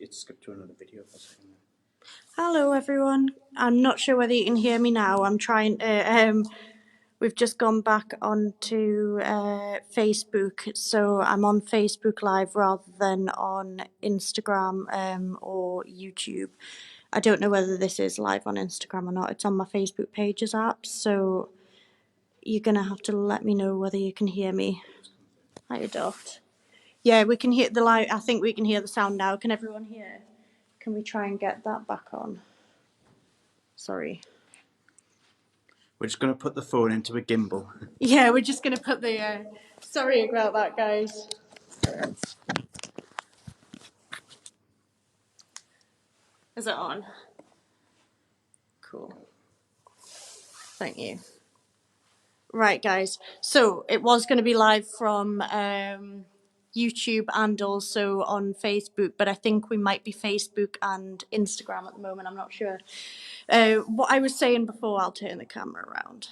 it skipped to another video for a second. Hello everyone. I'm not sure whether you can hear me now. I'm trying to we've just gone back onto Facebook, so I'm on Facebook Live rather than on Instagram or YouTube. I don't know whether this is live on Instagram or not. It's on my Facebook Pages app, so you're gonna have to let me know whether you can hear me. Hi, Dot. Yeah, we can hear the live. I think we can hear the sound now. Can everyone hear? Can we try and get that back on? Sorry. We're just going to put the phone into a gimbal. Yeah, we're just going to put the... sorry about that, guys. Is it on? Cool. Thank you. Right, guys. So it was going to be live from YouTube and also on Facebook, but I think we might be Facebook and Instagram at the moment. I'm not sure. What I was saying before, I'll turn the camera around.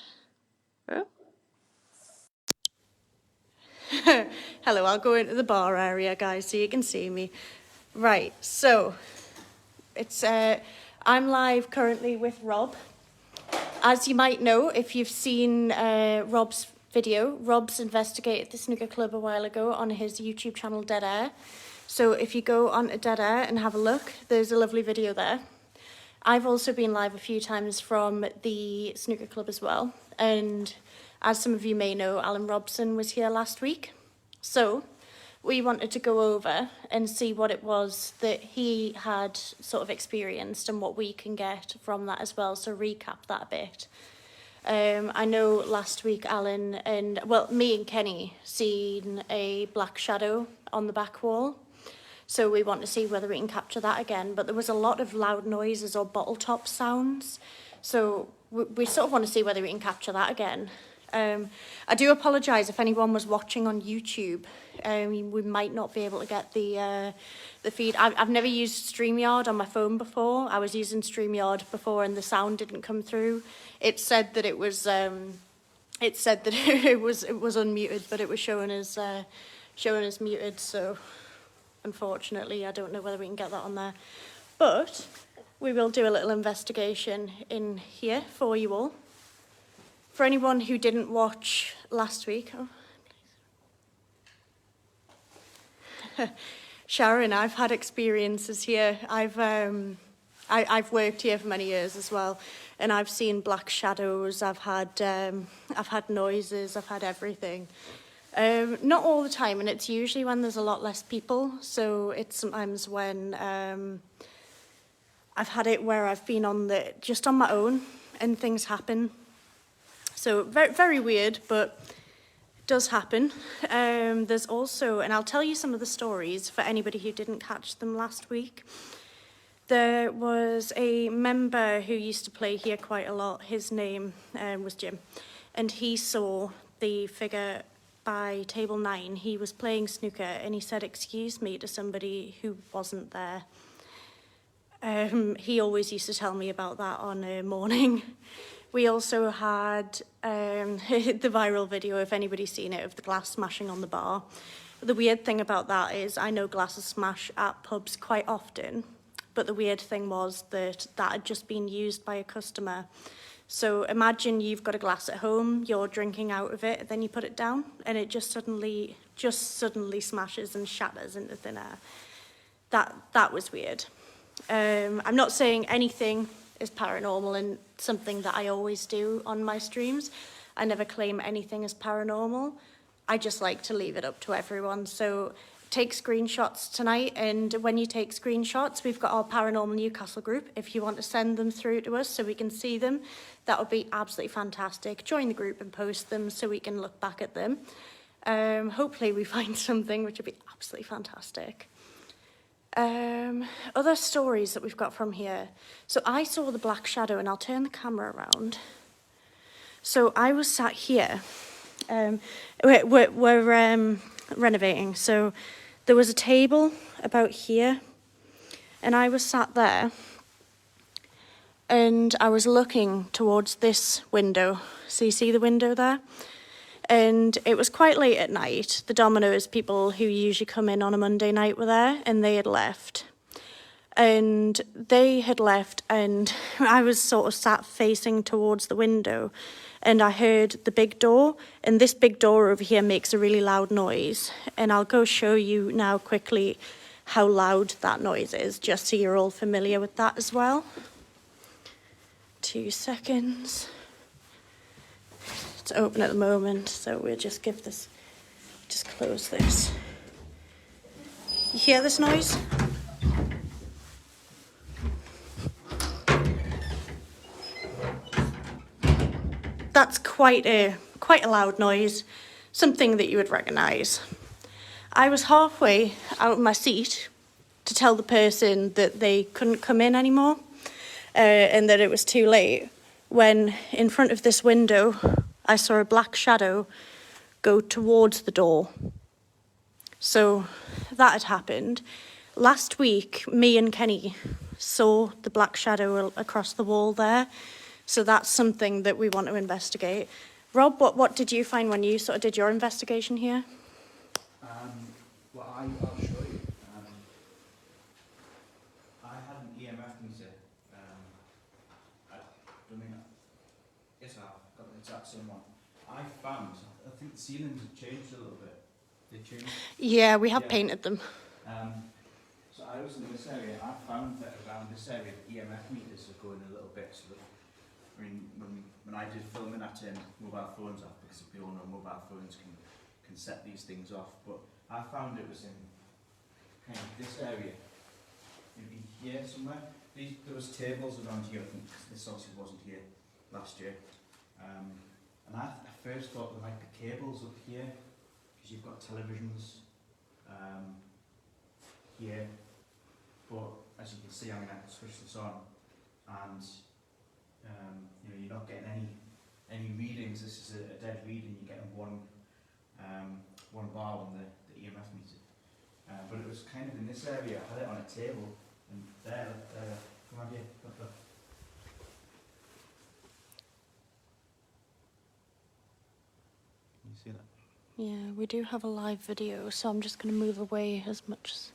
Oh. Hello, I'll go into the bar area, guys, so you can see me. Right, so it's I'm live currently with Rob. As you might know, if you've seen Rob's video, Rob's investigated the snooker club a while ago on his YouTube channel Dead Air. So if you go on to Dead Air and have a look, there's a lovely video there. I've also been live a few times from the snooker club as well, and as some of you may know, Alan Robson was here last week. So we wanted to go over and see what it was that he had sort of experienced and what we can get from that as well. So recap that a bit. I know last week Alan and, well, me and Kenny seen a black shadow on the back wall. So we want to see whether we can capture that again. But there was a lot of loud noises or bottle top sounds. So we sort of want to see whether we can capture that again. I do apologise if anyone was watching on YouTube. We might not be able to get the feed. I've never used StreamYard on my phone before. I was using StreamYard before and the sound didn't come through. It said that it was it was unmuted, but it was showing as muted. So unfortunately, I don't know whether we can get that on there. But we will do a little investigation in here for you all. For anyone who didn't watch last week, Sharon, I've had experiences here. I've worked here for many years as well, and I've seen black shadows. I've had noises. I've had everything. Not all the time, and it's usually when there's a lot less people. So it's sometimes when I've had it where I've been just on my own, and things happen. So very, very weird, but it does happen. There's also, and I'll tell you some of the stories for anybody who didn't catch them last week. There was a member who used to play here quite a lot. His name was Jim, and he saw the figure by table 9. He was playing snooker, and he said, "Excuse me," to somebody who wasn't there. He always used to tell me about that on a morning. We also had the viral video, if anybody's seen it, of the glass smashing on the bar. The weird thing about that is I know glasses smash at pubs quite often, but the weird thing was that had just been used by a customer. So imagine you've got a glass at home, you're drinking out of it, then you put it down, and it just suddenly smashes and shatters into thin air. That was weird. I'm not saying anything is paranormal, and something that I always do on my streams. I never claim anything as paranormal. I just like to leave it up to everyone. So take screenshots tonight, and when you take screenshots, we've got our Paranormal Newcastle group. If you want to send them through to us so we can see them, that would be absolutely fantastic. Join the group and post them so we can look back at them. Hopefully we find something, which would be absolutely fantastic. Other stories that we've got from here. So I saw the black shadow, and I'll turn the camera around. So I was sat here. We're renovating. So there was a table about here, and I was sat there, and I was looking towards this window. So you see the window there? And it was quite late at night. The Domino's people who usually come in on a Monday night were there, and they had left. and they had left, and I was sort of sat facing towards the window, and I heard the big door, and this big door over here makes a really loud noise, and I'll go show you now quickly how loud that noise is, just so you're all familiar with that as well. 2 seconds. It's open at the moment, so we'll just close this. You hear this noise? That's quite a loud noise, something that you would recognise. I was halfway out of my seat to tell the person that they couldn't come in anymore, and that it was too late, when in front of this window I saw a black shadow go towards the door. So that had happened. Last week, me and Kenny saw the black shadow across the wall there. So that's something that we want to investigate. Rob, what did you find when you sort of did your investigation here? Well, I'll show you. I had an EMF meter. I don't think yes, I've got the exact same one. I think the ceilings have changed a little bit. They changed. Yeah, we have painted them. So I was in this area. I found that around this area, the EMF meters are going a little bit. So that, I mean, when I did filming, I turned mobile phones off because we all know mobile phones can set these things off. But I found it was in kind of this area, maybe here somewhere. There was tables around here. I think this obviously wasn't here last year. And I first thought there might be cables up here because you've got televisions here. But as you can see, I mean, I can switch this on, and you know, you're not getting any readings. This is a dead reading. You're getting one bar on the EMF meter. But it was kind of in this area. I had it on a table, and there. Come on here. Look. Can you see that? Yeah, we do have a live video, so I'm just going to move away as much as...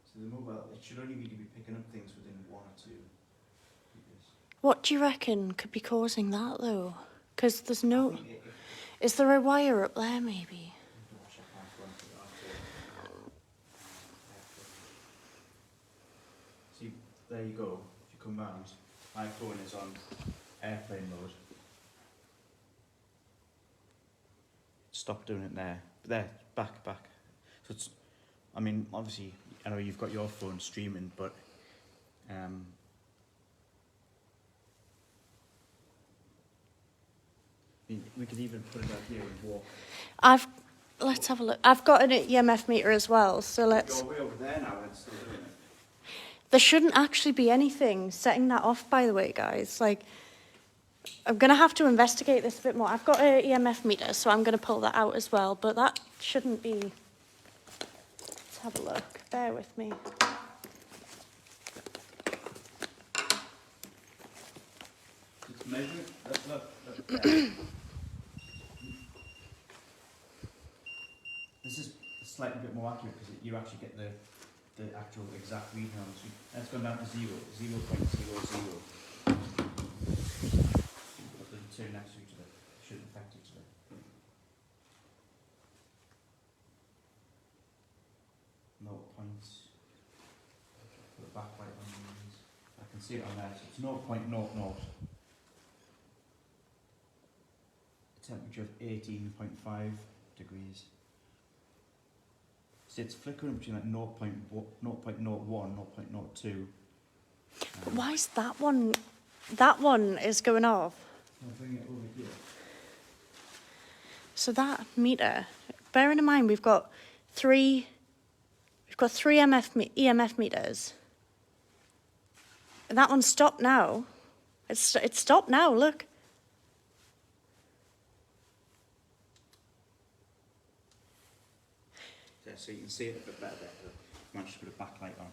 So the mobile, it should only really be picking up things within 1 or 2 meters. What do you reckon could be causing that, though? Because there's no... Is there a wire up there, maybe? See, there you go. If you come round, my phone is on airplane mode. Stop doing it there. There, back. So it's, I mean, obviously, I know you've got your phone streaming, but we could even put it out here and walk. Let's have a look. I've got an EMF meter as well, so let's... You're way over there now and it's still doing it. There shouldn't actually be anything setting that off, by the way, guys. Like, I'm going to have to investigate this a bit more. I've got an EMF meter, so I'm going to pull that out as well, but that shouldn't be... Let's have a look. Bear with me. Just measure it. Look there. This is slightly bit more accurate because you actually get the actual exact reading on the screen. And it's gone down to 0.00. Put the 2 next to each other. It shouldn't affect each other. No points. Put a backlight on these. I can see it on there. So it's 0.00. A temperature of 18.5 degrees. See, it's flickering between like 0.01, 0.02. But why is that one... That one is going off. I'll bring it over here. So that meter, bearing in mind we've got three EMF meters. And that one's stopped now. It's stopped now, look. Yeah, so you can see it a bit better there. I managed to put a backlight on.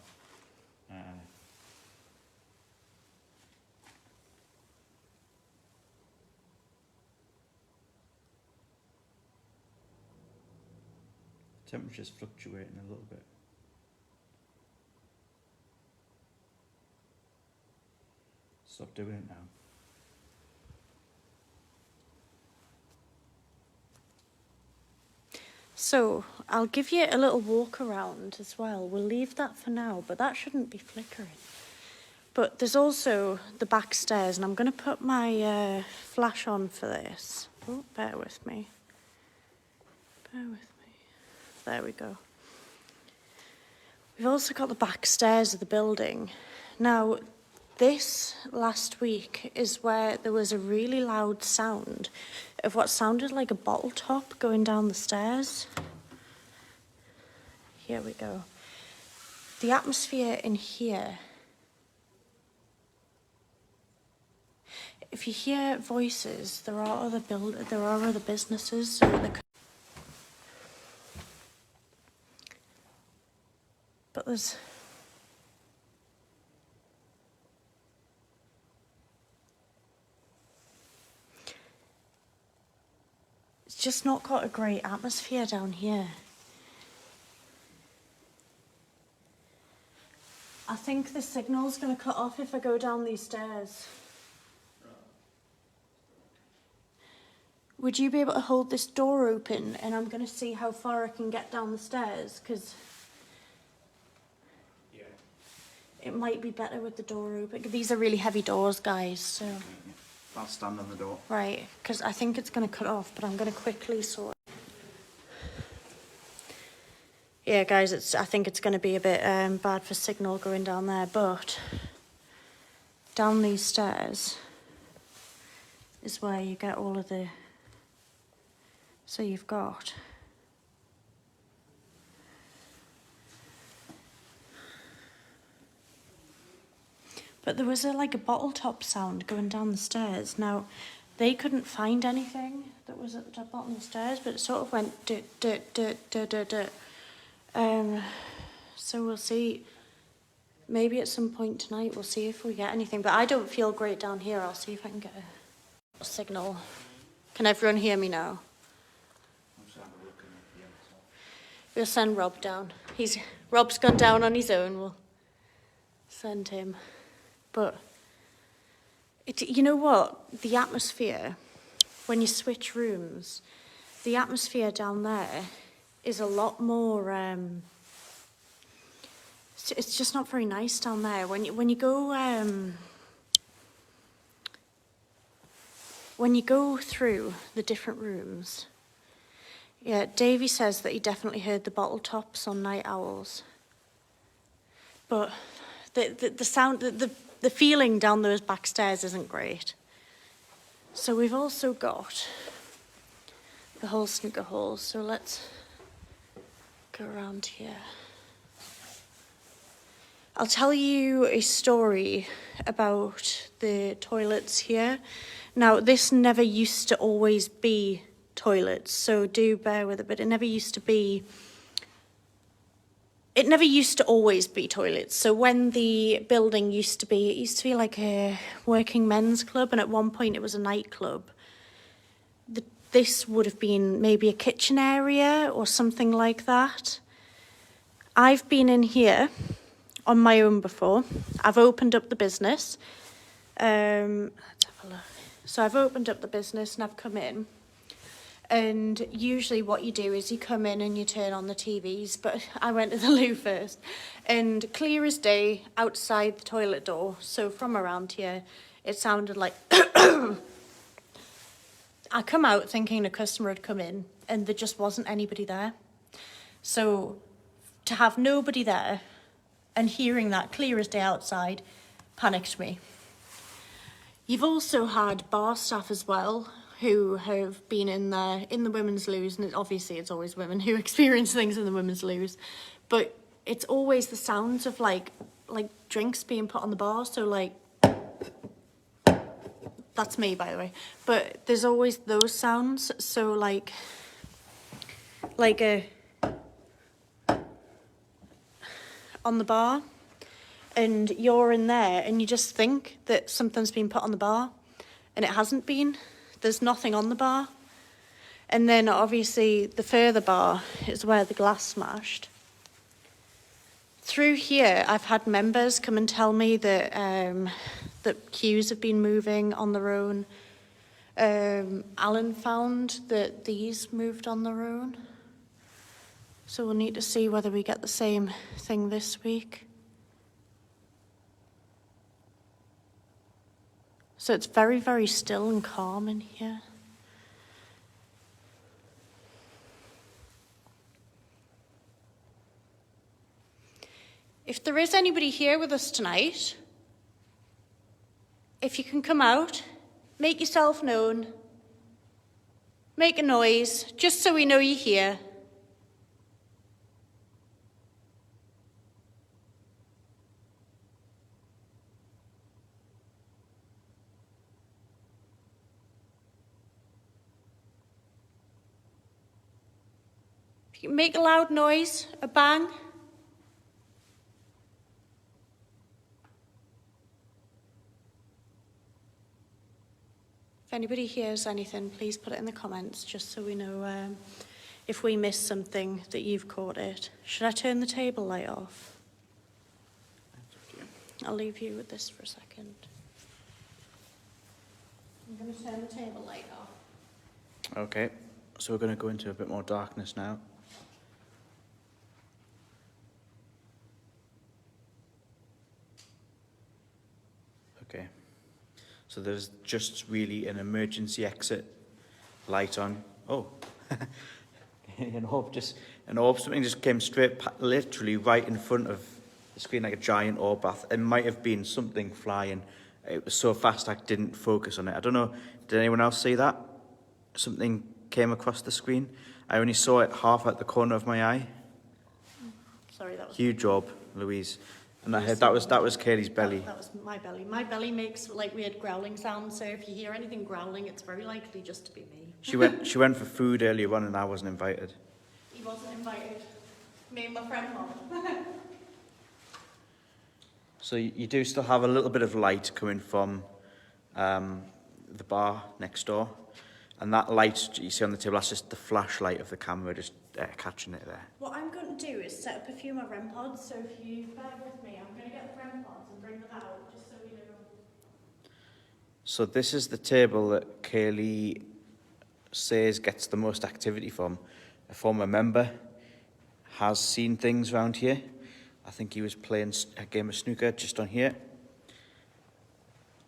Temperature's fluctuating a little bit. Stop doing it now. So I'll give you a little walk around as well. We'll leave that for now, but that shouldn't be flickering. But there's also the back stairs, and I'm going to put my flash on for this. Oh, bear with me. Bear with me. There we go. We've also got the back stairs of the building. Now, this last week is where there was a really loud sound of what sounded like a bottle top going down the stairs. Here we go. The atmosphere in here. If you hear voices, there are other businesses, so but there's it's just not got a great atmosphere down here. I think the signal's going to cut off if I go down these stairs. Would you be able to hold this door open, and I'm going to see how far I can get down the stairs, because Yeah. it might be better with the door open. These are really heavy doors, guys, so... I'll stand on the door. Right, because I think it's going to cut off, but I'm going to quickly sort... Yeah, guys, I think it's going to be a bit bad for signal going down there, but down these stairs is where you get all of the... So you've got... But there was like a bottle top sound going down the stairs. Now, they couldn't find anything that was at the bottom of the stairs, but it sort of went dit, dit, dit, dit, dit, dit. So we'll see. Maybe at some point tonight we'll see if we get anything. But I don't feel great down here. I'll see if I can get a signal. Can everyone hear me now? We'll send Rob down. Rob's gone down on his own. We'll send him. But you know what? The atmosphere, when you switch rooms, the atmosphere down there is a lot more. It's just not very nice down there. When you go through the different rooms. Yeah, Davey says that he definitely heard the bottle tops on Night Owls. But the sound, the feeling down those back stairs isn't great. So we've also got the whole snooker hall. So let's go around here. I'll tell you a story about the toilets here. Now, this never used to always be toilets, so do bear with it, but it never used to always be toilets. So when the building it used to be like a working men's club, and at one point it was a nightclub. This would have been maybe a kitchen area or something like that. I've been in here on my own before. I've opened up the business. Let's have a look. So I've opened up the business and I've come in. And usually what you do is you come in and you turn on the TVs, but I went to the loo first. And clear as day, outside the toilet door, so from around here, it sounded like... I come out thinking a customer had come in, and there just wasn't anybody there. So to have nobody there and hearing that clear as day outside panicked me. You've also had bar staff as well, who have been in the women's loos, and obviously it's always women who experience things in the women's loos, but it's always the sounds of like drinks being put on the bar. So like, that's me, by the way, but there's always those sounds. So like a on the bar, and you're in there and you just think that something's been put on the bar, and it hasn't been. There's nothing on the bar. And then obviously the further bar is where the glass smashed. Through here, I've had members come and tell me that that queues have been moving on their own. Alan found that these moved on their own. So we'll need to see whether we get the same thing this week. So it's very, very still and calm in here. If there is anybody here with us tonight, if you can come out, make yourself known, make a noise, just so we know you're here. If you can make a loud noise, a bang. If anybody hears anything, please put it in the comments, just so we know if we missed something that you've caught it. Should I turn the table light off? I'll leave you with this for a second. I'm going to turn the table light off. Okay, so we're going to go into a bit more darkness now. Okay. So there's just really an emergency exit light on. Oh, an orb, something just came straight, literally right in front of the screen, like a giant orb bath. It might have been something flying. It was so fast I didn't focus on it. I don't know, did anyone else see that? Something came across the screen. I only saw it half at the corner of my eye. Sorry, that was... Huge orb, Louise. And I heard that was Kaylee's belly. That was my belly. My belly makes like weird growling sounds, so if you hear anything growling, it's very likely just to be me. She went for food earlier on and I wasn't invited. He wasn't invited. Me and my friend Mom. So you do still have a little bit of light coming from the bar next door. And that light you see on the table, that's just the flashlight of the camera just catching it there. What I'm going to do is set up a few more REM pods, so if you bear with me, I'm going to get the REM pods and bring them out, just so we know. So this is the table that Kaylee says gets the most activity from. A former member has seen things around here. I think he was playing a game of snooker just on here.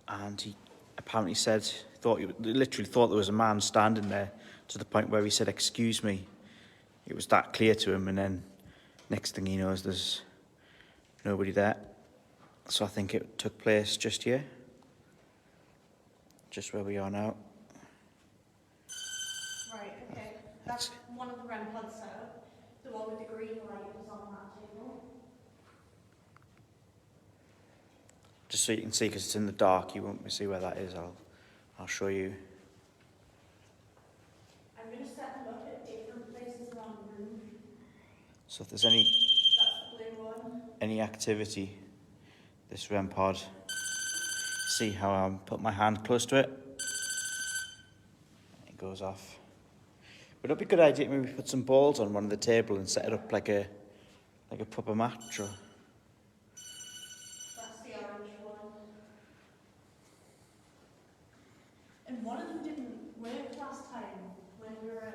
And he apparently said, literally thought there was a man standing there, to the point where he said, "Excuse me." It was that clear to him, and then next thing he knows, there's nobody there. So I think it took place just here, just where we are now. Right, okay. That's one of the REM pods set up. The one with the green light is on that table. Just so you can see, because it's in the dark, you won't see where that is. I'll show you. I'm going to set them up at different places around the room. So if there's That's the blue one. any activity, this REM pod, see how I put my hand close to it? It goes off. Would it be a good idea to maybe put some balls on one of the table and set it up like a proper match? Or? That's the orange one. And one of them didn't work last time when we were,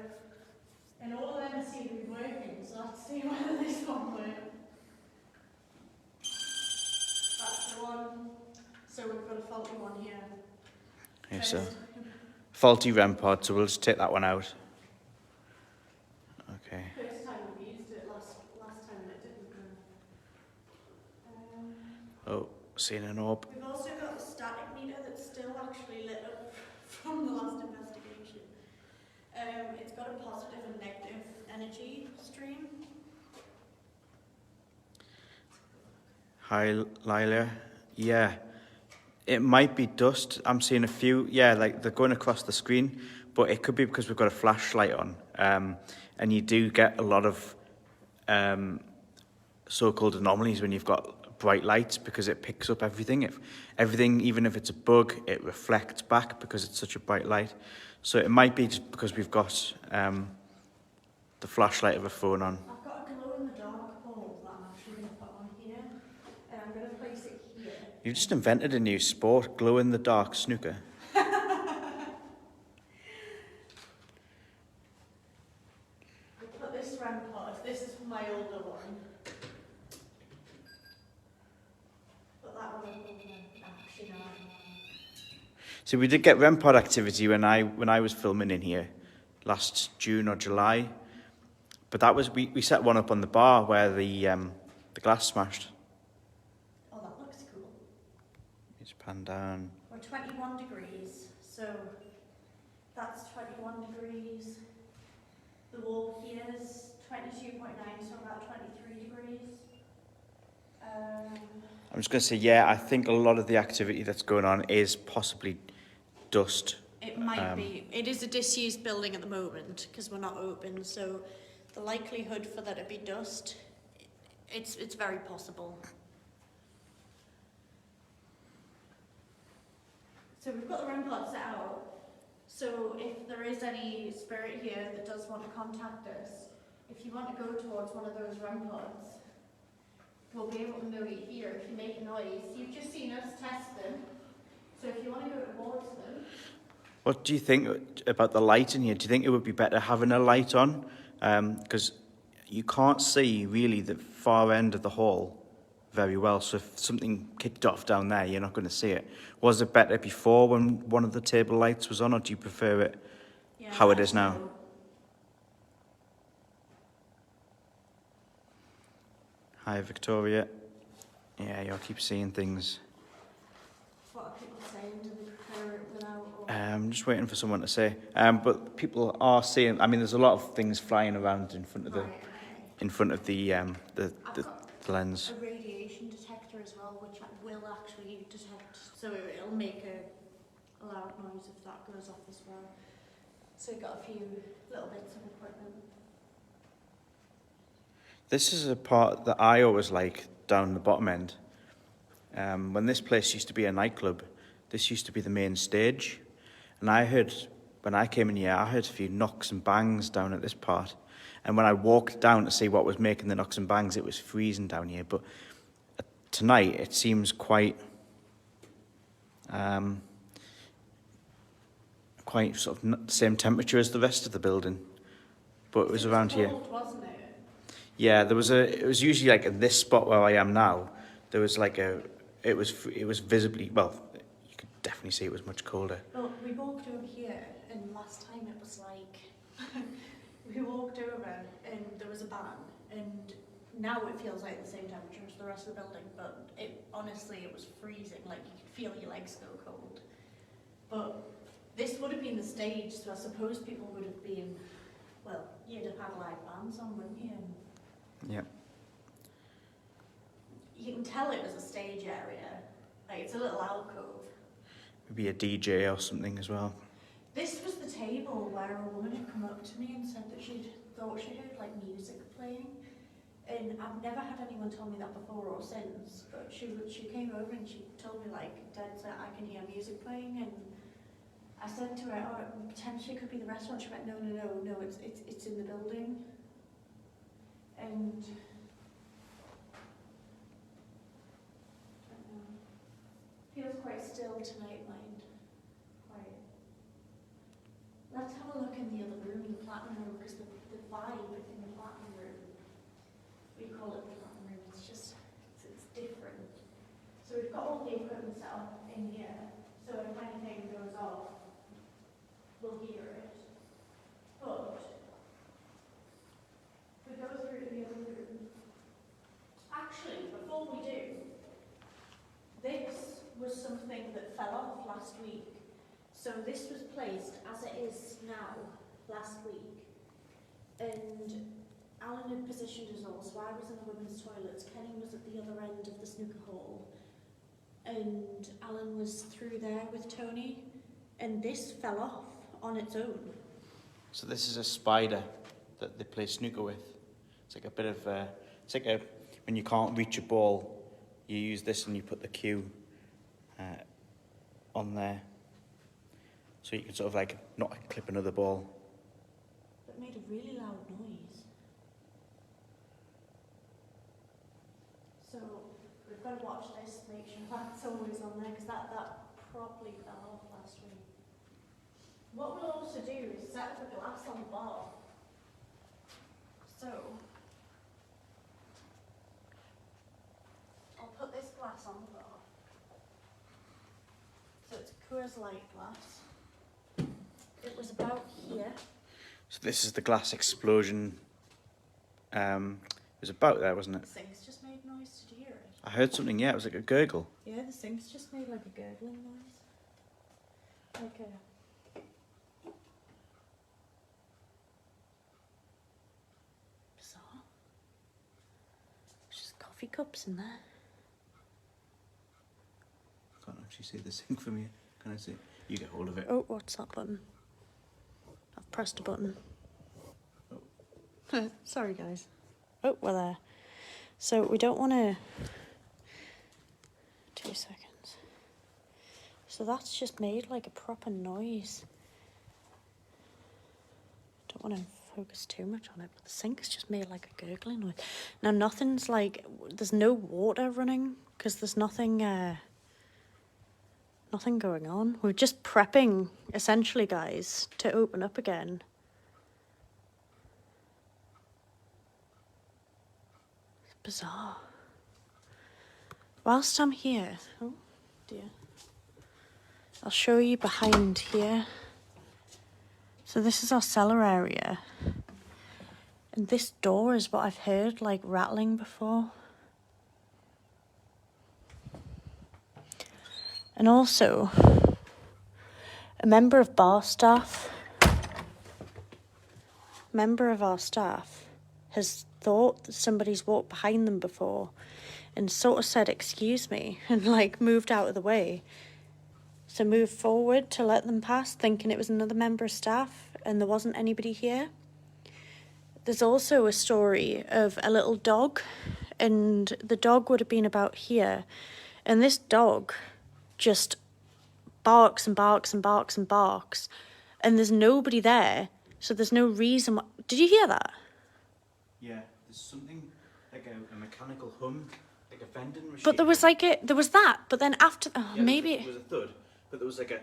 and all of them seem to be working, so let's see whether this one works. That's the one. So we've got a faulty one here. Yeah, so faulty REM pod, so we'll just take that one out. Okay. First time we used it, last time it didn't work. Oh, seeing an orb. We've also got a static meter that's still actually lit up from the last investigation. It's got a positive and negative energy stream. Hi, Lila. Yeah, it might be dust. I'm seeing a few. Yeah, like they're going across the screen, but it could be because we've got a flashlight on. And you do get a lot of so-called anomalies when you've got bright lights, because it picks up everything. Everything, even if it's a bug, it reflects back because it's such a bright light. So it might be just because we've got the flashlight of a phone on. I've got a glow-in-the-dark bulb that I'm actually going to put on here. And I'm going to place it here. You've just invented a new sport, glow-in-the-dark snooker. I put this rampart, this is my older one. Put that one in actually no. So we did get REM pod activity when I was filming in here last June or July, but that was we set one up on the bar where the glass smashed. Oh, that looks cool. Just pan down. We're 21 degrees, so that's 21 degrees. The wall here is 22.9, so about 23 degrees. I'm just going to say, yeah, I think a lot of the activity that's going on is possibly dust. It might be. It is a disused building at the moment because we're not open, so the likelihood for there to be dust, it's very possible. So we've got the REM pod set out. So if there is any spirit here that does want to contact us, if you want to go towards one of those REM pods, we'll be able to know you here if you make a noise. You've just seen us test them. So if you want to go towards them. What do you think about the light in here? Do you think it would be better having a light on? Because you can't see really the far end of the hall very well. So if something kicked off down there, you're not going to see it. Was it better before when one of the table lights was on, or do you prefer it how it is now? Hi, Victoria. Yeah, you'll keep seeing things. What are people saying? Do they prefer it without? Or? I'm just waiting for someone to say. But people are seeing. I mean, there's a lot of things flying around in front of the lens. A radiation detector as well, which will actually detect. So it'll make a loud noise if that goes off as well. So we've got a few little bits of equipment. This is a part that I always like down the bottom end. When this place used to be a nightclub, this used to be the main stage. And I heard, when I came in here, I heard a few knocks and bangs down at this part. And when I walked down to see what was making the knocks and bangs, it was freezing down here. But tonight, it seems quite sort of the same temperature as the rest of the building. But it was around here. Cold, wasn't it? Yeah, it was usually like in this spot where I am now, there was like it was visibly, well, you could definitely see it was much colder. Well, we walked over here, and last time it was like, we walked over and there was a ban, and now it feels like the same temperature as the rest of the building, but honestly it was freezing, like you could feel your legs go cold. But this would have been the stage, so I suppose people would have been, well, you'd have had live bands on, wouldn't you? Yeah. You can tell it was a stage area. Like, it's a little alcove. Maybe a DJ or something as well. This was the table where a woman had come up to me and said that she thought she heard like music playing. And I've never had anyone tell me that before or since. But she came over and she told me like, Dad said I can hear music playing. And I said to her, oh, it potentially could be the restaurant. She went, no, it's in the building. And I don't know. Feels quite still tonight, mind. Quiet. Let's have a look in the other room, the platinum room, because the vibe in the platinum room, we call it the platinum room, it's different. So we've got all the equipment set up in here, so if anything goes off, we'll hear it. But we go through to the other room. Actually, before we do, this was something that fell off last week. So this was placed as it is now, last week. And Alan had positioned us all, so I was in the women's toilets, Kenny was at the other end of the snooker hall, and Alan was through there with Tony, and this fell off on its own. So this is a spider that they play snooker with. It's like a bit of, when you can't reach a ball, you use this and you put the cue on there. So you can sort of like not clip another ball. It made a really loud noise. So We've got to watch this, make sure that's always on there, because that probably fell off last week. What we'll also do is set up a glass on the bar. So, I'll put this glass on the bar. So it's a Coors Light glass. It was about here. So this is the glass explosion. It was about there, wasn't it? The sink's just made noise. Did you hear it? I heard something, yeah, it was like a gurgle. Yeah, the sink's just made like a gurgling noise. Like a... bizarre. There's just coffee cups in there. I can't actually see the sink from here. Can I see it? You get hold of it. Oh, what's that button? I've pressed a button. Oh. Sorry, guys. Oh, we're there. So we don't want to... 2 seconds. So that's just made like a proper noise. Don't want to focus too much on it, but the sink's just made like a gurgling noise. Now nothing's like... there's no water running because there's nothing... nothing going on. We're just prepping, essentially, guys, to open up again. It's bizarre. Whilst I'm here, oh dear, I'll show you behind here. So this is our cellar area. And this door is what I've heard, like, rattling before. And also, a member of our staff has thought that somebody's walked behind them before and sort of said, excuse me, and like moved out of the way. So moved forward to let them pass, thinking it was another member of staff and there wasn't anybody here. There's also a story of a little dog, and the dog would have been about here, and this dog just barks and barks and barks and barks, and there's nobody there, so there's no reason why... Did you hear that? Yeah, there's something like a mechanical hum, like a vending machine. But there was like there was that, but then after... yeah, maybe... There was a thud, but there was like a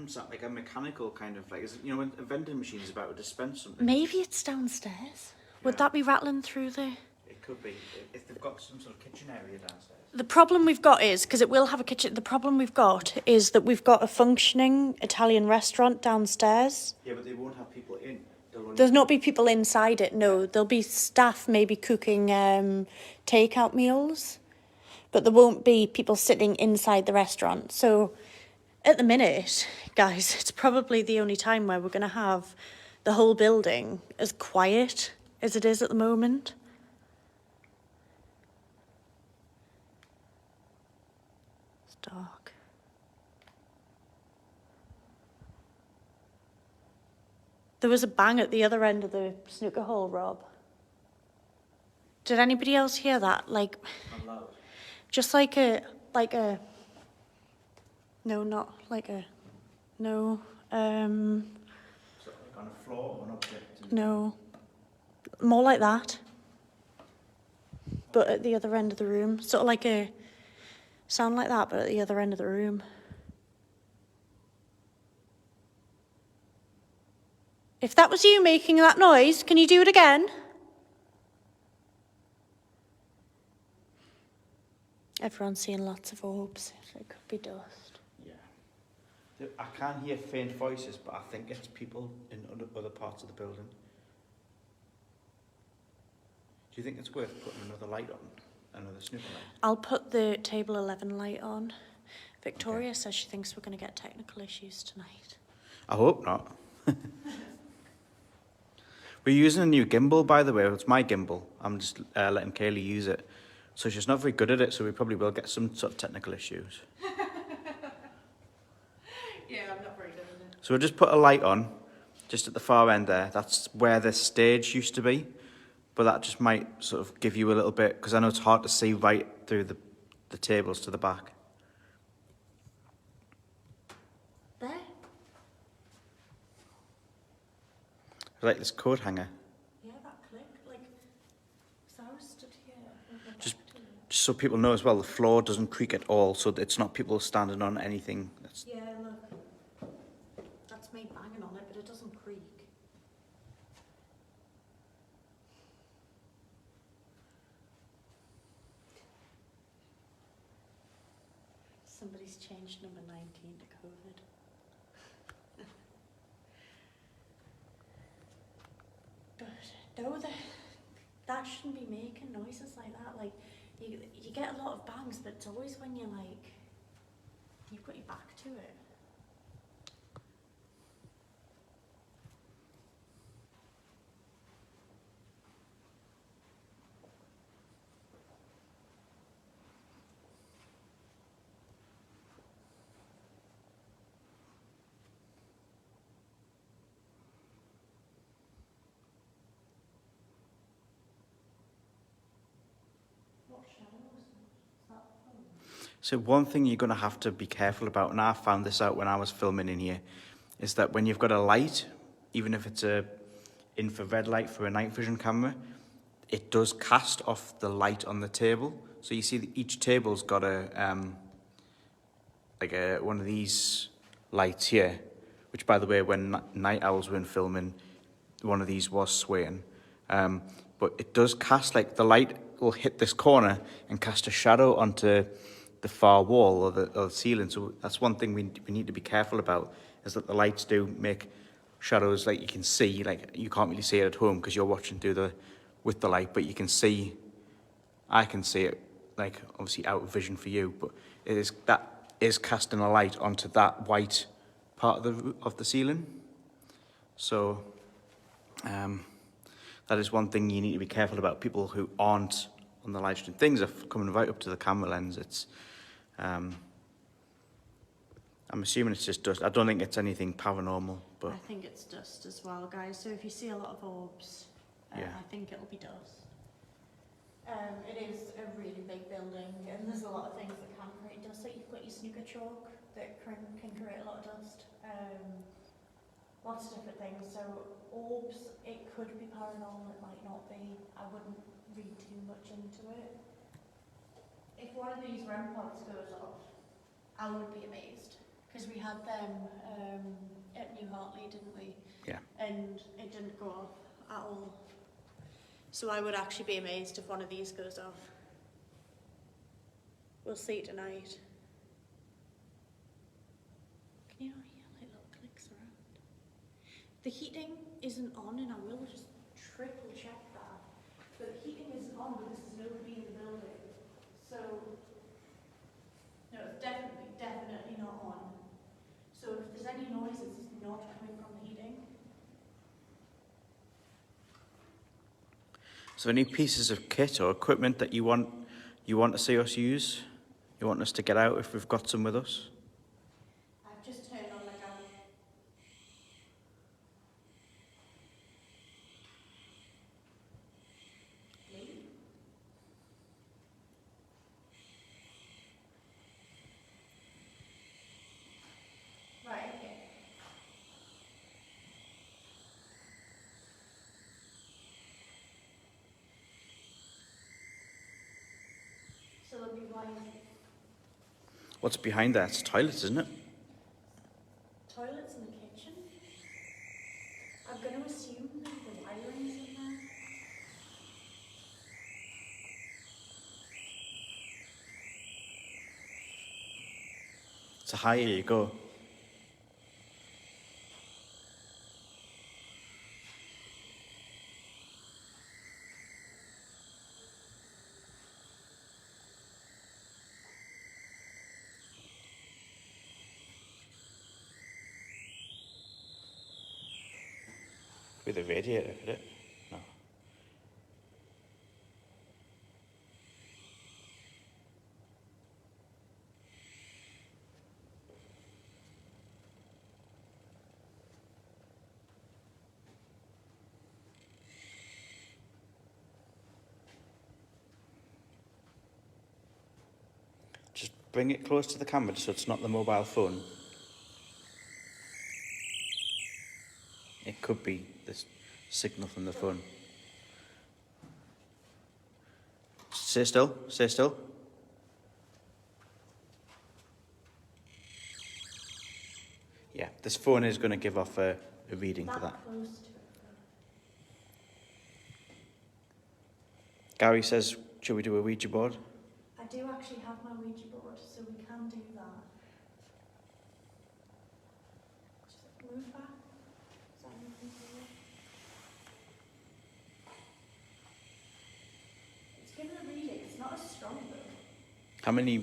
something like a mechanical kind of like, you know, when a vending machine is about to dispense something. Maybe it's downstairs. Would Yeah. that be rattling through the... It could be, if they've got some sort of kitchen area downstairs. The problem we've got is, because it will have a kitchen, the problem we've got is that we've got a functioning Italian restaurant downstairs. Yeah, but they won't have people in. There'll not be people inside it, no. There'll be staff maybe cooking takeout meals, but there won't be people sitting inside the restaurant. So at the minute, guys, it's probably the only time where we're going to have the whole building as quiet as it is at the moment. It's dark. There was a bang at the other end of the snooker hall, Rob. Did anybody else hear that? Like, Not loud. just like a, no, not like a, no, So like on a floor or an object? no, more like that, but at the other end of the room, sort of like a, sound like that, but at the other end of the room. If that was you making that noise, can you do it again? Everyone's seeing lots of orbs, so it could be dust. Yeah. I can hear faint voices, but I think it's people in other parts of the building. Do you think it's worth putting another light on? Another snooker light? I'll put the table 11 light on. Victoria says she thinks we're going to get technical issues tonight. I hope not. We're using a new gimbal, by the way. It's my gimbal. I'm just letting Kaylee use it. So she's not very good at it, so we probably will get some sort of technical issues. Yeah, I'm not very good at it. So we'll just put a light on, just at the far end there. That's where the stage used to be. But that just might sort of give you a little bit, because I know it's hard to see right through the tables to the back. There? Like this coat hanger. Yeah, that click, like, so I was stood here, and so people know as well, the floor doesn't creak at all, so it's not people standing on anything. Yeah, look. That's me banging on it, but it doesn't creak. Somebody's changed number 19 to COVID. But no, that shouldn't be making noises like that. Like, you get a lot of bangs, but it's always when you're like, you've got your back to it. So one thing you're going to have to be careful about, and I found this out when I was filming in here, is that when you've got a light, even if it's a infrared light for a night vision camera, it does cast off the light on the table. So you see that each table's got a one of these lights here, which, by the way, when Night Owls were in filming, one of these was swaying. But it does cast, like, the light will hit this corner and cast a shadow onto the far wall or the ceiling. So that's one thing we need to be careful about, is that the lights do make shadows, like you can see, like you can't really see it at home because you're watching through with the light, but you can see, I can see it, like obviously out of vision for you, but that is casting a light onto that white part of the ceiling. So that is one thing you need to be careful about. People who aren't on the live stream, things are coming right up to the camera lens. It's I'm assuming it's just dust. I don't think it's anything paranormal, but I think it's dust as well, guys. So if you see a lot of orbs, yeah. I think it'll be dust. It is a really big building, and there's a lot of things that can create dust. Like you've got your snooker chalk that can create a lot of dust. Lots of different things. So orbs, it could be paranormal, it might not be. I wouldn't read too much into it. If one of these REM pods goes off, I would be amazed. Because we had them at New Hartley, didn't we? Yeah. And it didn't go off at all. So I would actually be amazed if one of these goes off. We'll see tonight. Can you not hear like little clicks around? The heating isn't on, and I will just triple check that. But the heating isn't on because there's nobody in the building. So, no, it's definitely not on. So if there's any noises, it's not coming from the heating. So any pieces of kit or equipment that you want to see us use? You want us to get out if we've got some with us? I've just turned on the gun. Right, okay. So they'll be blind. What's behind that? It's toilets, isn't it? Toilets in the kitchen? I'm going to assume that the wiring's in there. So higher you go. With a radiator, could it? No. Just bring it close to the camera so it's not the mobile phone. It could be this signal from the phone. Stay still, stay still. This phone is going to give off a reading for that. Close to it. Gary says, should we do a Ouija board? I do actually have my Ouija board, so we can do that. Just move back. Is that anything to do? It's giving a reading. It's not as strong though. How many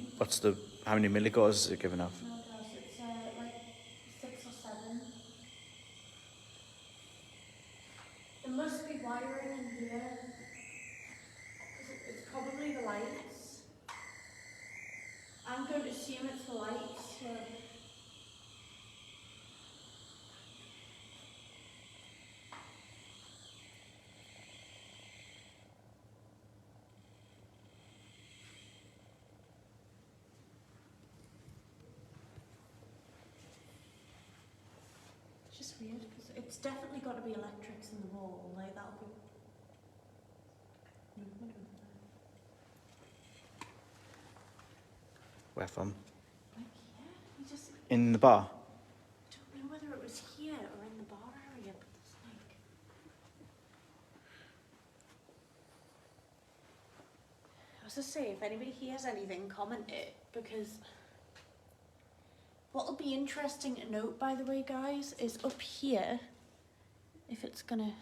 milligauss is it giving off? No, gosh, it's like 6 or 7. There must be wiring in here. It's probably the lights. I'm going to assume it's the lights. So. It's just weird because it's definitely got to be electrics in the wall. Like that'll be. Where from? Like here, we just. In the bar? I don't know whether it was here or in the bar area, but there's like. I was just saying, if anybody hears anything, comment it, because what'll be interesting to note, by the way, guys, is up here, if it's gonna.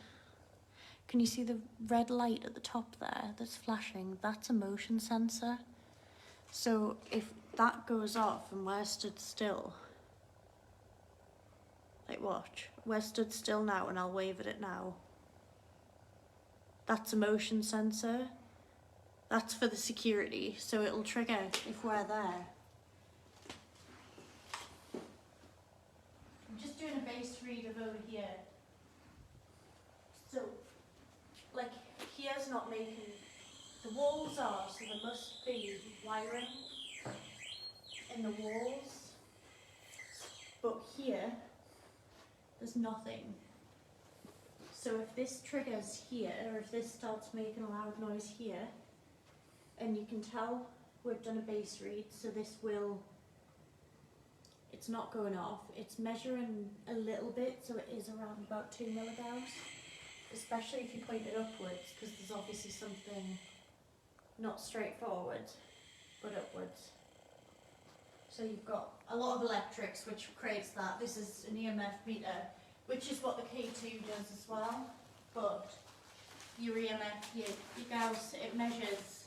Can you see the red light at the top there that's flashing? That's a motion sensor. So if that goes off and we're stood still, like watch, we're stood still now and I'll wave at it now. That's a motion sensor. That's for the security, so it'll trigger if we're there. I'm just doing a base read of over here. So, like, here's not making, the walls are, so there must be wiring in the walls, but here, there's nothing. So if this triggers here, or if this starts making a loud noise here, and you can tell we've done a base read, so this will, it's not going off, it's measuring a little bit, so it is around about 2 milligauss, especially if you point it upwards, because there's obviously something not straightforward, but upwards. So you've got a lot of electrics, which creates that. This is an EMF meter, which is what the K2 does as well, but your EMF, your Gauss, it measures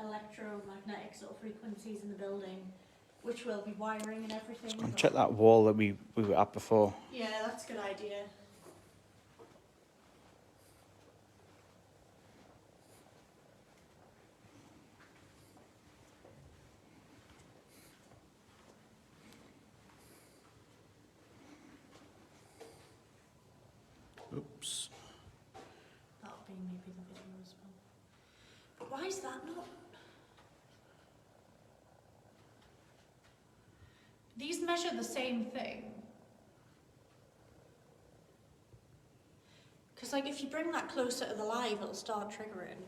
electromagnetic sort of frequencies in the building, which will be wiring and everything. And check that wall that we were at before. Yeah, that's a good idea. Oops. That'll be maybe the video as well. But why is that not? These measure the same thing. Because like if you bring that closer to the live, it'll start triggering,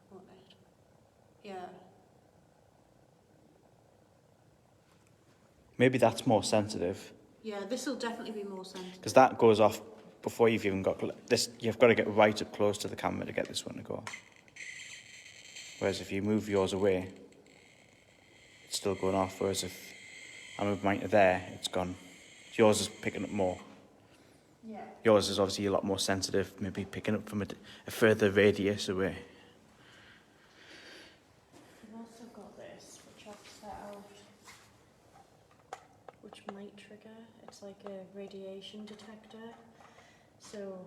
won't it? Yeah. Maybe that's more sensitive. Yeah, this will definitely be more sensitive. Because that goes off before you've even got this. You've got to get right up close to the camera to get this one to go off. Whereas if you move yours away, it's still going off. Whereas if I move mine to there, it's gone. Yours is picking up more. Yeah. Yours is obviously a lot more sensitive, maybe picking up from a further radius away. I've also got this, which I've set out, which might trigger. It's like a radiation detector, so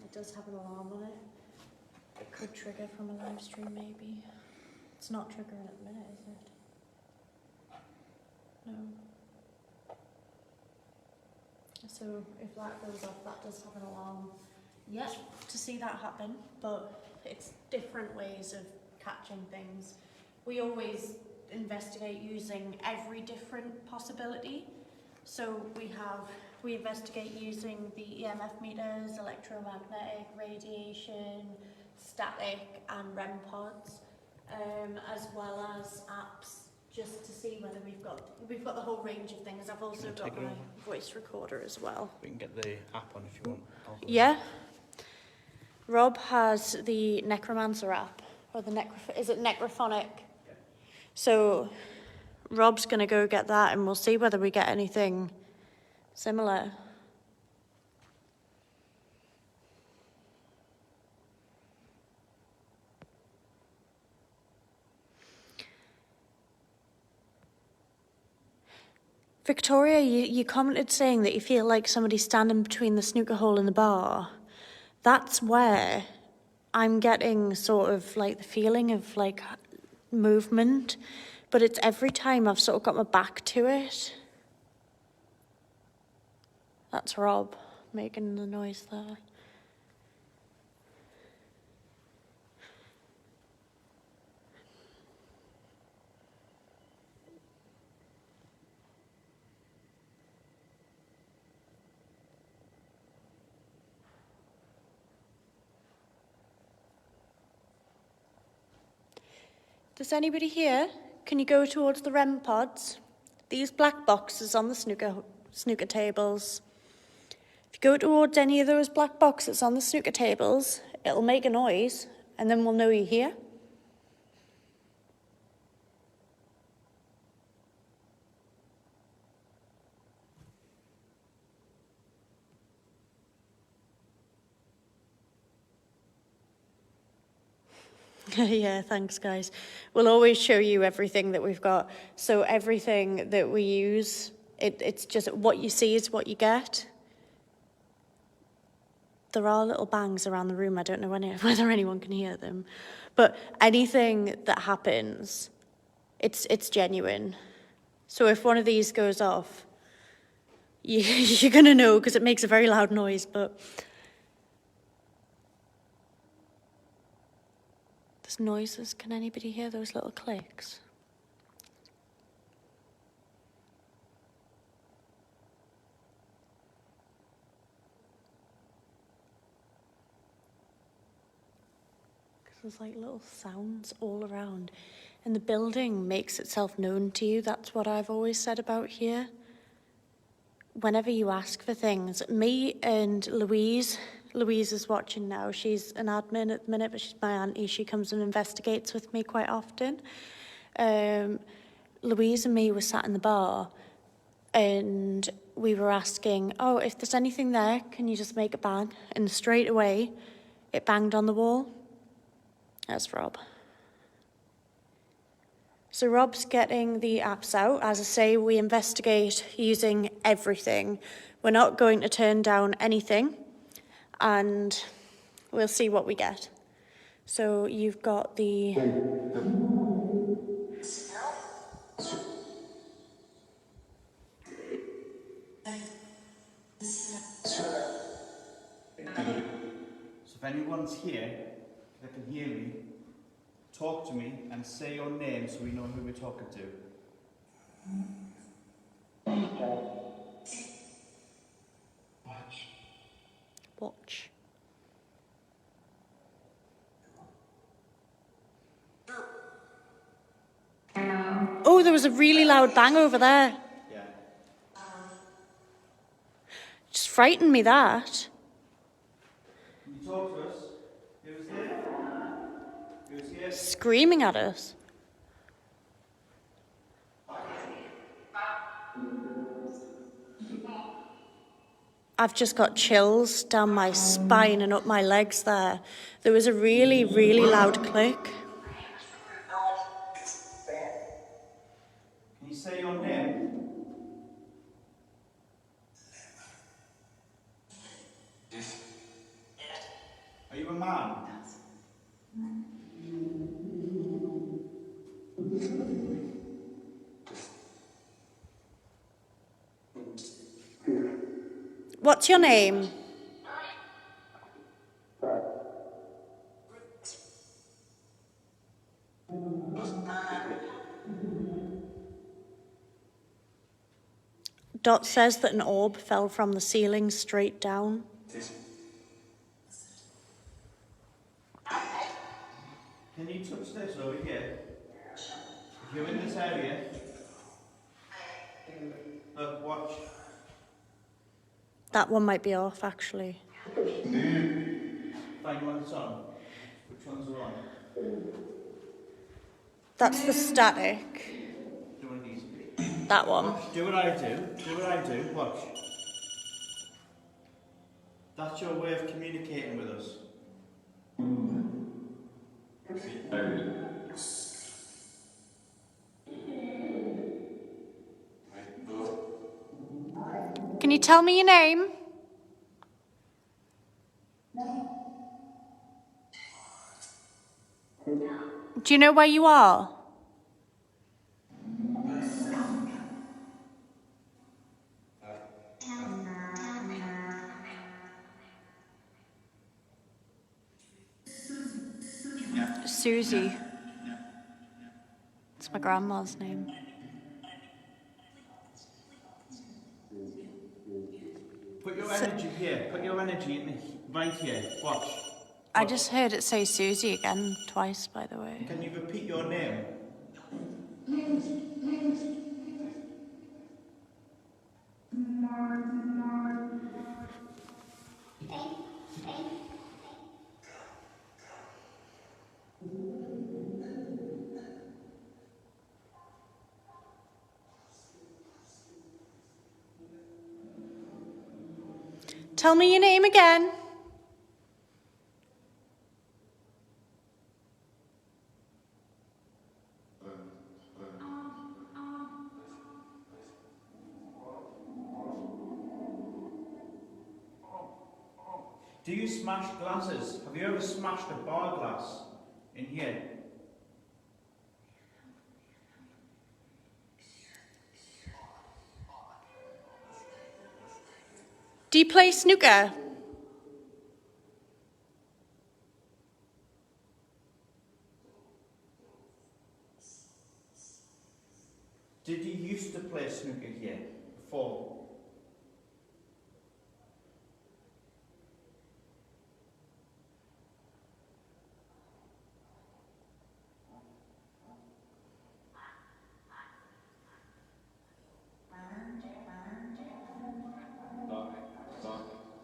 it does have an alarm on it. It could trigger from a live stream, maybe. It's not triggering at the minute, is it? No. So if that goes off, that does have an alarm. Yep, to see that happen, but it's different ways of catching things. We always investigate using every different possibility. So we investigate using the EMF meters, electromagnetic, radiation, static and REM pods, as well as apps just to see whether we've got the whole range of things. I've also got my voice recorder as well. We can get the app on if you want. Yeah. Rob has the Necromancer app, or is it Necrophonic? Yeah. So Rob's going to go get that and we'll see whether we get anything similar. Victoria, you commented saying that you feel like somebody's standing between the snooker hole and the bar. That's where I'm getting sort of like the feeling of like movement, but it's every time I've sort of got my back to it. That's Rob making the noise there. Does anybody here? Can you go towards the REM pods? These black boxes on the snooker tables. If you go towards any of those black boxes on the snooker tables, it'll make a noise, and then we'll know you're here. Yeah, thanks guys. We'll always show you everything that we've got. So everything that we use, it's just what you see is what you get. There are little bangs around the room. I don't know whether anyone can hear them. But anything that happens, it's genuine. So if one of these goes off, you're going to know because it makes a very loud noise, but there's noises. Can anybody hear those little clicks? Because there's like little sounds all around. And the building makes itself known to you. That's what I've always said about here. Whenever you ask for things, me and Louise is watching now. She's an admin at the minute, but she's my auntie. She comes and investigates with me quite often. Louise and me were sat in the bar and we were asking, oh, if there's anything there, can you just make a bang? And straight away, it banged on the wall. That's Rob. So Rob's getting the apps out. As I say, we investigate using everything. We're not going to turn down anything, and we'll see what we get. So you've got the... So if anyone's here that can hear me, talk to me and say your name so we know who we're talking to. Watch. Oh, there was a really loud bang over there. Yeah. Just frightened me, that. Can you talk to us? Who's there? Who's here? Screaming at us. I've just got chills down my spine and up my legs there. There was a really, really loud click. Can you say your name? Are you a man? What's your name? Dot says that an orb fell from the ceiling straight down. Can you touch this over here? If You're in this area. Look, watch. That one might be off, actually. Find one that's on. Which ones are on? That's the static. Do one of these. That one. Watch, do what I do. Do what I do. Watch. That's your way of communicating with us. Can you tell me your name? Do you know where you are? Yeah. Susie. It's my grandma's name. Put your energy here. Put your energy in the right here. Watch. I just heard it say Susie again twice, by the way. Can you repeat your name? Tell me your name again. Do you smash glasses? Have you ever smashed a bar glass in here? Do you play snooker? Did you used to play snooker here before?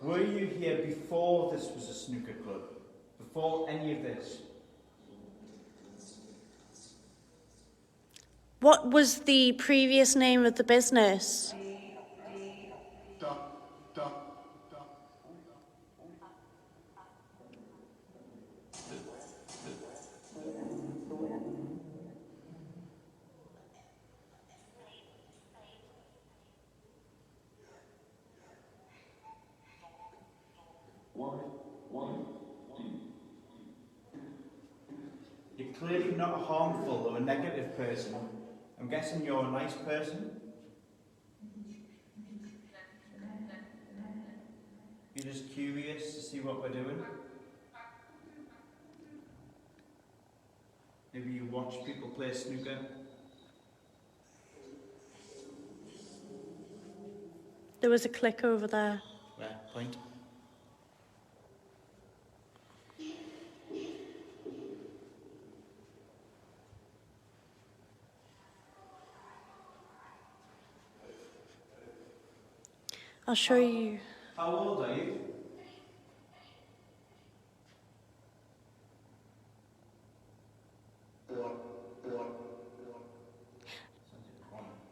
Were you here before this was a snooker club? Before any of this? What was the previous name of the business? You're clearly not a harmful or a negative person. I'm guessing you're a nice person. You're just curious to see what we're doing. Maybe you watch people play snooker. There was a click over there. Where? Point. I'll show you. How old are you?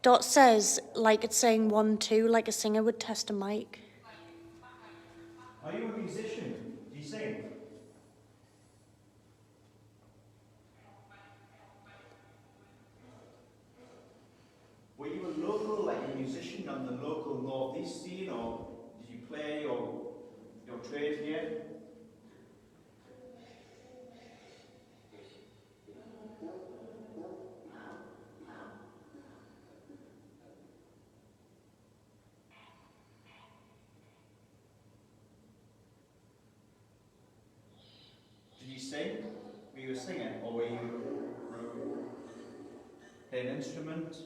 Dot says, like it's saying 1, 2, like a singer would test a mic. Are you a musician? Do you sing? Were you a local, like a musician on the local northeast scene, or did you play your trade here? Did you sing? Were you a singer, or were you playing an instrument?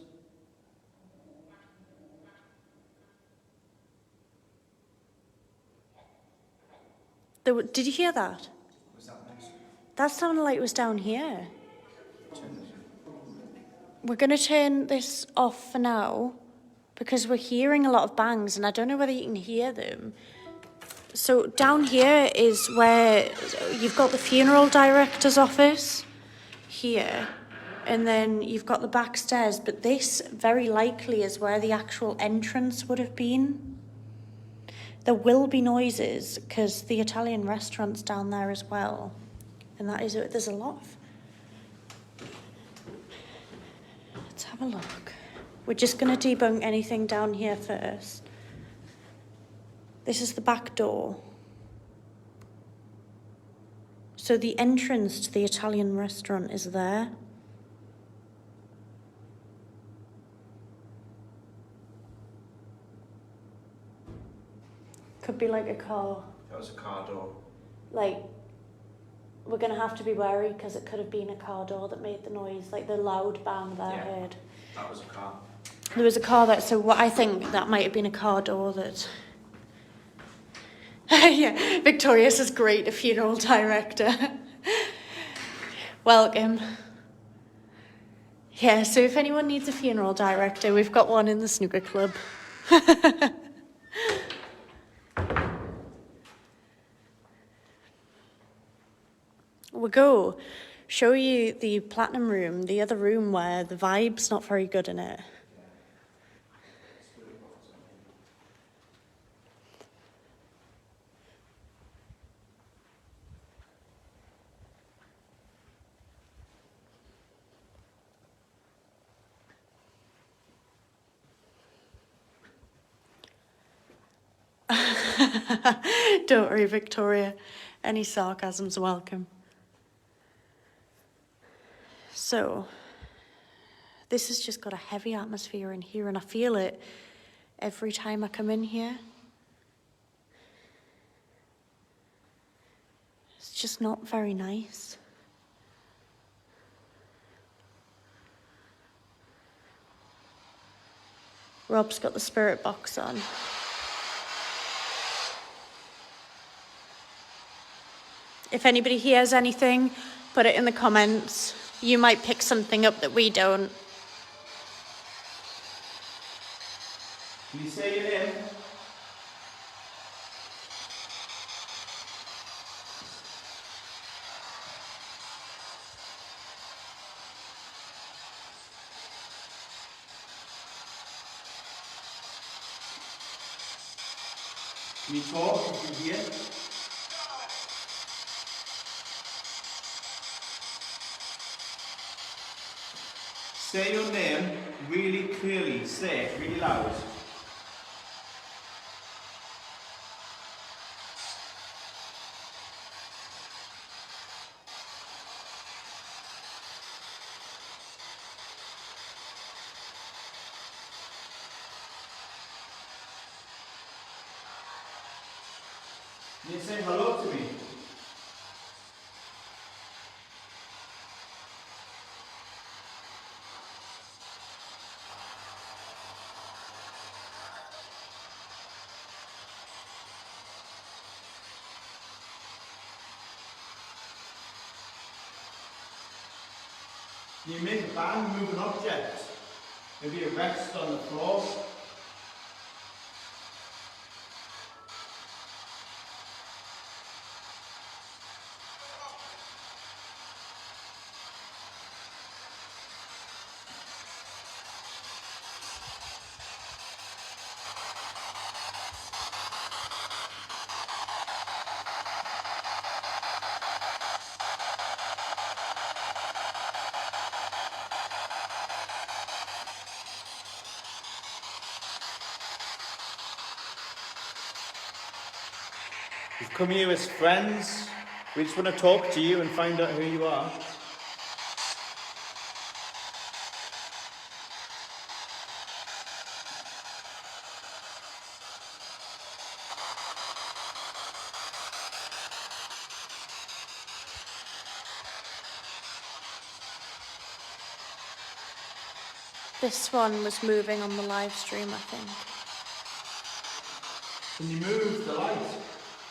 Did you hear that? Was that nice? That sounded like it was down here. we're going to turn this off for now because we're hearing a lot of bangs and I don't know whether you can hear them. So down here is where you've got the funeral director's office here, and then you've got the back stairs, but this very likely is where the actual entrance would have been. There will be noises because the Italian restaurant's down there as well, and there's a lot of... Let's have a look. We're just going to debunk anything down here first. This is the back door. So the entrance to the Italian restaurant is there. Could be like a car. That was a car door. Like, we're going to have to be wary because it could have been a car door that made the noise, like the loud bang that I heard. That was a car. There was a car that, so what I think that might have been a car door that... Yeah, Victoria says, great, a funeral director. Welcome. Yeah, so if anyone needs a funeral director, we've got one in the snooker club. We'll go show you the platinum room, the other room where the vibe's not very good in it. Don't worry, Victoria. Any sarcasm's welcome. So, this has just got a heavy atmosphere in here, and I feel it every time I come in here. It's just not very nice. Rob's got the spirit box on. If anybody hears anything, put it in the comments. You might pick something up that we don't. Can you say your name? Can you talk? Can you hear? Say your name really clearly. Say it really loud. Can you say hello to me? Can you make a bang, move an object? Maybe a rest on the floor. We've come here as friends. We just want to talk to you and find out who you are. This one was moving on the live stream, I think. Can you move the light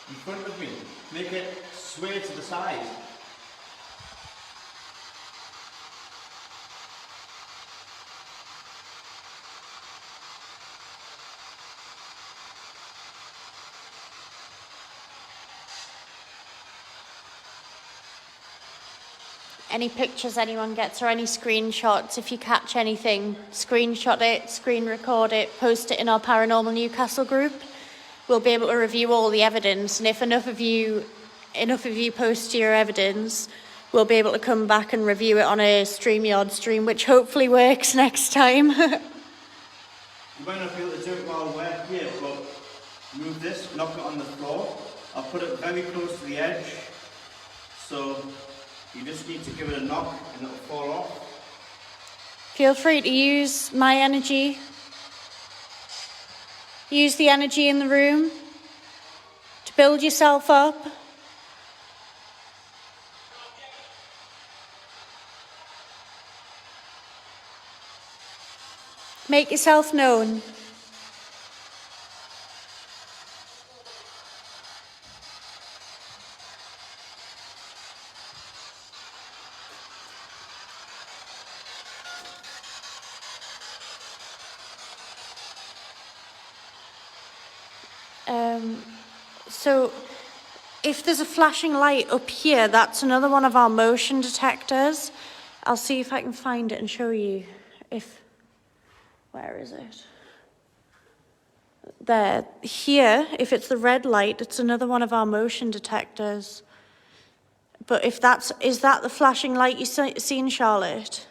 in front of me? Make it sway to the side. any pictures anyone gets or any screenshots. If you catch anything, screenshot it, screen record it, post it in our Paranormal Newcastle group. We'll be able to review all the evidence, and if enough of you post your evidence, we'll be able to come back and review it on a StreamYard stream, which hopefully works next time. You might not be able to do it while we're here, but move this, knock it on the floor. I'll put it very close to the edge, so you just need to give it a knock and it'll fall off. Feel free to use my energy. Use the energy in the room to build yourself up. Make yourself known. So if there's a flashing light up here, that's another one of our motion detectors. I'll see if I can find it and show you. Where is it? There. Here, if it's the red light, it's another one of our motion detectors. But is that the flashing light you seen, Charlotte?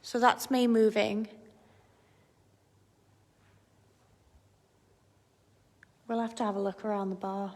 So that's me moving. We'll have to have a look around the bar.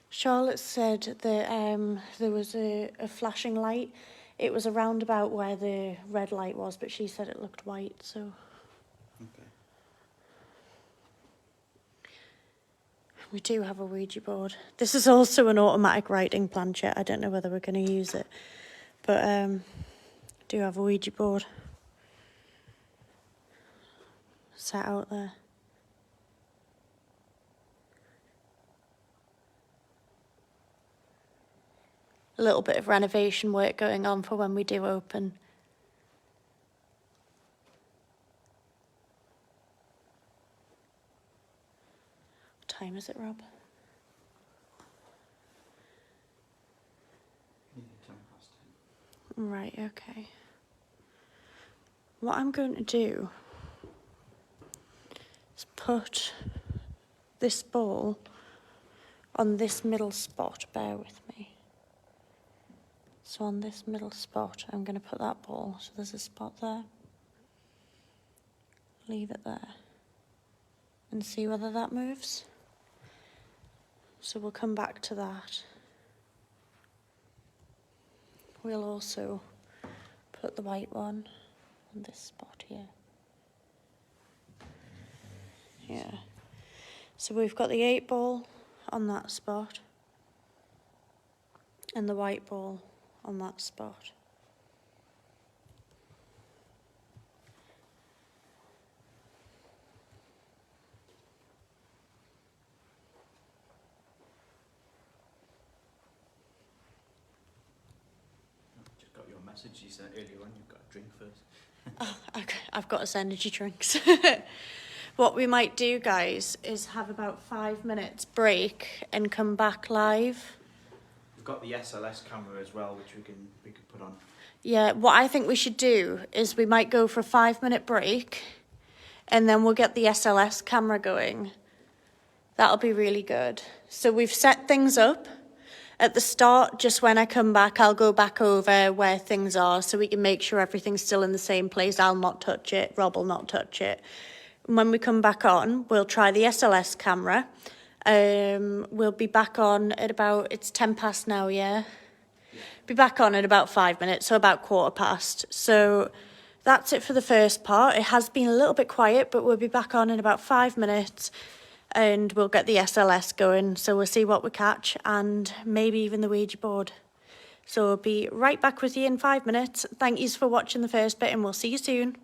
Charlotte said that there was a flashing light. It was around about where the red light was, but she said it looked white, so... Okay. We do have a Ouija board. This is also an automatic writing planchette. I don't know whether we're going to use it, but do have a Ouija board set out there. A little bit of renovation work going on for when we do open. What time is it, Rob? 10:10. Right, okay. What I'm going to do is put this ball on this middle spot. Bear with me. So on this middle spot, I'm going to put that ball. So there's a spot there. Leave it there. And see whether that moves. So we'll come back to that. We'll also put the white one on this spot here. Yeah. So we've got the 8 ball on that spot. And the white ball on that spot. Just got your message you sent earlier on, you've got a drink first. Oh, okay. I've got us energy drinks. What we might do, guys, is have about 5 minutes break and come back live. We've got the SLS camera as well, which we could put on. Yeah, what I think we should do is we might go for a 5-minute break and then we'll get the SLS camera going. That'll be really good. So we've set things up. At the start, just when I come back, I'll go back over where things are so we can make sure everything's still in the same place. I'll not touch it. Rob will not touch it. When we come back on, we'll try the SLS camera. We'll be back on at about, it's 10 past now, yeah? Be back on in about 5 minutes, so about 15:15. So that's it for the first part. It has been a little bit quiet, but we'll be back on in about 5 minutes and we'll get the SLS going. So we'll see what we catch and maybe even the Ouija board. So I'll be right back with you in 5 minutes. Thank yous for watching the first bit and we'll see you soon.